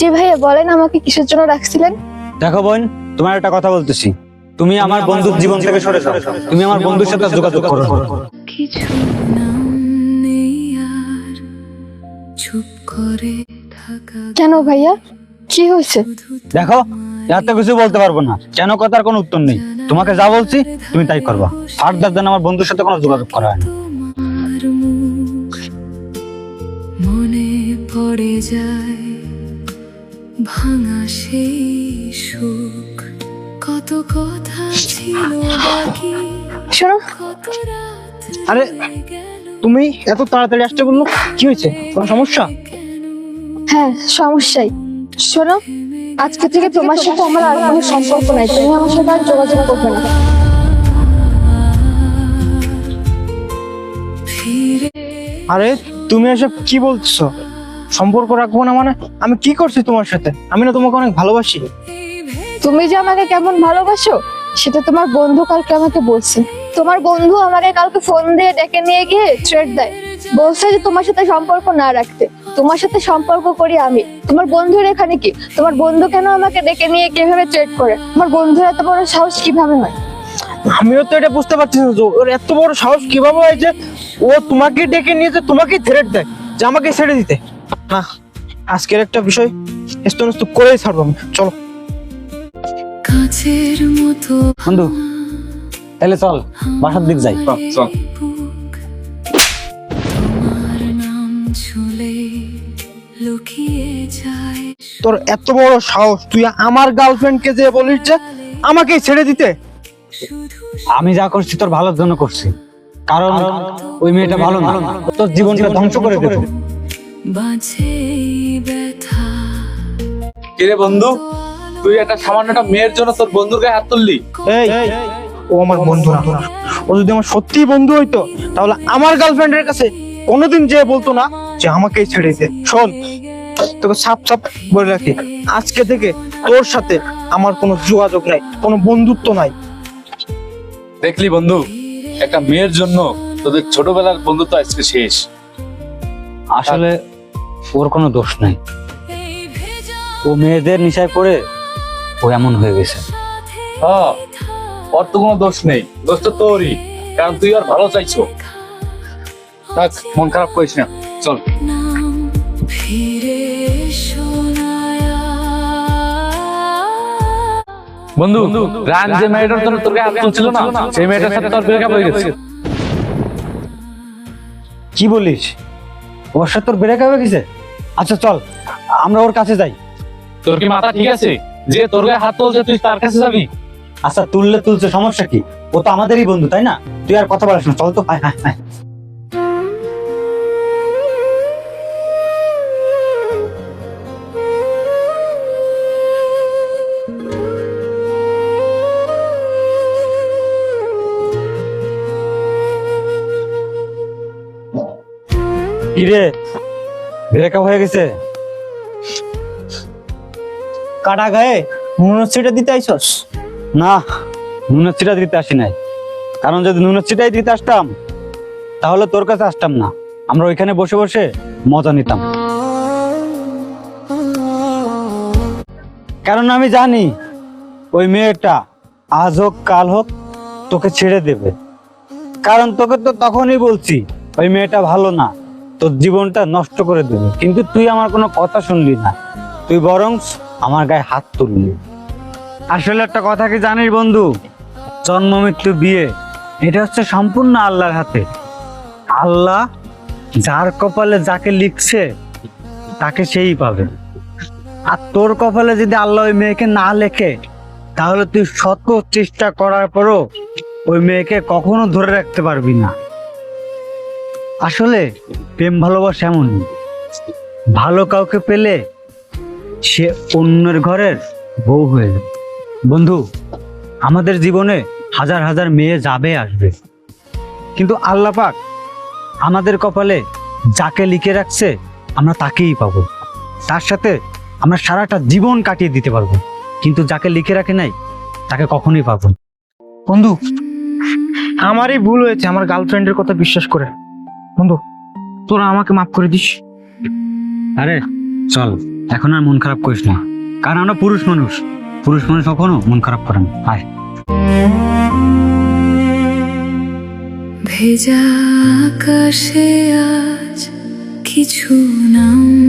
জি ভাইয়া বলেন, আমাকে কিসের জন্য রাখছিলেন? দেখো বোন, তোমার একটা কথা বলতেছি, তুমি আমার বন্ধুর জীবন থেকে সরে যাও। তুমি আমার বন্ধুর সাথে যোগাযোগ করো না। কিছু নাম নেই আর চুপ করে থাকা কেন ভাইয়া, কি হয়েছে? দেখো, এত কিছু বলতে পারবো না, কেন কথার কোনো উত্তর নেই। তোমাকে যা বলছি তুমি তাই করবা। ফার্দার যেন আমার বন্ধুর সাথে কোনো যোগাযোগ করা হয় না। তোমার মুখ মনে পড়ে যায়, ভাঙা সেই সুখ, কত কথা ছিল বাকি, শোনো, কত রাত আরে গেল তুমি এত তাড়াতাড়ি আসতে বললো, কি হয়েছে? কোনো সমস্যা? হ্যাঁ সমস্যাই। শোনো, আজকে থেকে তোমার সাথে আমার আর কোনো সম্পর্ক নাই, তুমি আমার সাথে আর যোগাযোগ করবে না। ফিরে আরে তুমি এসব কি বলছো? সম্পর্ক রাখবো না মানে? আমি কি করছি তোমার সাথে? আমি না তোমাকে অনেক ভালোবাসি। তুমি যে আমাকে কেমন ভালোবাসো সেটা তোমার বন্ধু কালকে আমাকে বলছে। তোমার বন্ধু আমাকে কালকে ফোন দিয়ে ডেকে নিয়ে গিয়ে থ্রেট দেয়, বলছে যে তোমার সাথে সম্পর্ক না রাখতে। তোমার সাথে সম্পর্ক করি আমি, তোমার বন্ধুর এখানে কি? তোমার বন্ধু কেন আমাকে ডেকে নিয়ে কিভাবে থ্রেট করে? তোমার বন্ধুর এত বড় সাহস কিভাবে হয়? আমিও তো এটা বুঝতে পারছি না যে ওর এত বড় সাহস কিভাবে হয় যে ও তোমাকে ডেকে নিয়ে যে তোমাকেই থ্রেট দেয় যে আমাকে ছেড়ে দিতে। না, আজকের একটা বিষয় স্তনস্ত করেই ছাড়বো আমি। চলো। কাছের মতো বন্ধু, তাহলে চল বাসার দিক যাই। চল। বুক, তোমার নাম ছুলে লুকিয়ে যায় তোর এত বড় সাহস, তুই আমার গার্লফ্রেন্ডকে যে বলিস যে আমাকেই ছেড়ে দিতে? শুধু আমি যা করছি তোর ভালোর জন্য করছি, কারণ ওই মেয়েটা ভালো না, তোর জীবনটা ধ্বংস করে দেবে। বাঁচে ব্যথা। কিরে বন্ধু, তুই একটা সামান্য একটা মেয়ের জন্য তোর বন্ধুর গায়ে হাত তুললি? এই, ও আমার বন্ধু না। ও যদি আমার সত্যিই বন্ধু হইতো তাহলে আমার গার্লফ্রেন্ডের কাছে কোনোদিন যে বলতো না যে আমাকেই ছেড়ে দিতে। শোন, তোকে সাপ সাপ বলে রাখি, আজকে থেকে তোর সাথে আমার কোনো যোগাযোগ নাই, কোনো বন্ধুত্ব নাই। দেখলি বন্ধু, একটা মেয়ের জন্য তোদের ছোটবেলার বন্ধুত্ব আজকে শেষ। আসলে ওর কোনো দোষ নাই, এই ভেজা ও মেয়েদের নেশায় পড়ে ও এমন হয়ে গেছে। হ্যাঁ, ওর তো কোনো দোষ নেই, দোষ তো তোরই, কারণ তুই আর ভালো চাইছো। থাক, মন খারাপ করিস না, চল। নাম ফিরে শোনায়া বন্ধু, রান যে মেয়েটার জন্য তোর গায়ে হাত তুলছিল না, সেই মেয়েটার সাথে তোর ব্রেকআপ হয়ে গেছে। কি বলিস? ওর সাথে তোর ব্রেকআপ হয়ে গেছে? আচ্ছা চল আমরা ওর কাছে যাই। তোর কি মাথা ঠিক আছে যে তোর গায়ে হাত তুলছে তুই তার কাছে যাবি? আচ্ছা তুললে তুলছে, সমস্যা কি? ও তো আমাদেরই বন্ধু, তাই না? তুই আর কথা বলিস না, চল তো। হায় হায় হায়। কিরে, ব্রেকআপ হয়ে গেছে? কাটা গায়ে নুনের ছিটা দিতে আইছস? না, নুনের ছিটা দিতে আসি নাই। কারণ যদি নুনের ছিটাই দিতে আসতাম তাহলে তোর কাছে আসতাম না, আমরা ওইখানে বসে বসে মজা নিতাম। কারণ আমি জানি ওই মেয়েটা আজ হোক কাল হোক তোকে ছেড়ে দেবে। কারণ তোকে তো তখনই বলছি ওই মেয়েটা ভালো না, তোর জীবনটা নষ্ট করে দেবে, কিন্তু তুই আমার কোনো কথা শুনলি না, তুই বরং আমার গায়ে হাত তুললি। আসলে একটা কথা কি জানিস বন্ধু, জন্ম মৃত্যু বিয়ে এটা হচ্ছে সম্পূর্ণ আল্লাহর হাতে। আল্লাহ যার কপালে যাকে লিখছে তাকে সেই পাবে। আর তোর কপালে যদি আল্লাহ ওই মেয়েকে না লেখে তাহলে তুই শত চেষ্টা করার পরও ওই মেয়েকে কখনো ধরে রাখতে পারবি না। আসলে প্রেম ভালোবাসা এমনই, ভালো কাউকে পেলে সে অন্যের ঘরের বউ হয়ে যায়। বন্ধু, আমাদের জীবনে হাজার হাজার মেয়ে যাবে আসবে, কিন্তু আল্লাহ পাক আমাদের কপালে যাকে লিখে রাখছে আমরা তাকেই পাবো। তার সাথে আমরা সারাটা জীবন কাটিয়ে দিতে পারবো, কিন্তু যাকে লিখে রাখে নাই তাকে কখনোই পাবো না। বন্ধু, আমারই ভুল হয়েছে আমার গার্লফ্রেন্ডের কথা বিশ্বাস করে। বন্ধু, তোরা আমাকে মাফ করে দিস। আরে চল, এখন আর মন খারাপ করিস না, কারণ আমরা পুরুষ মানুষ কখনো মন খারাপ করে না। আয়। ভেজা আকাশে আজ কিছু নাম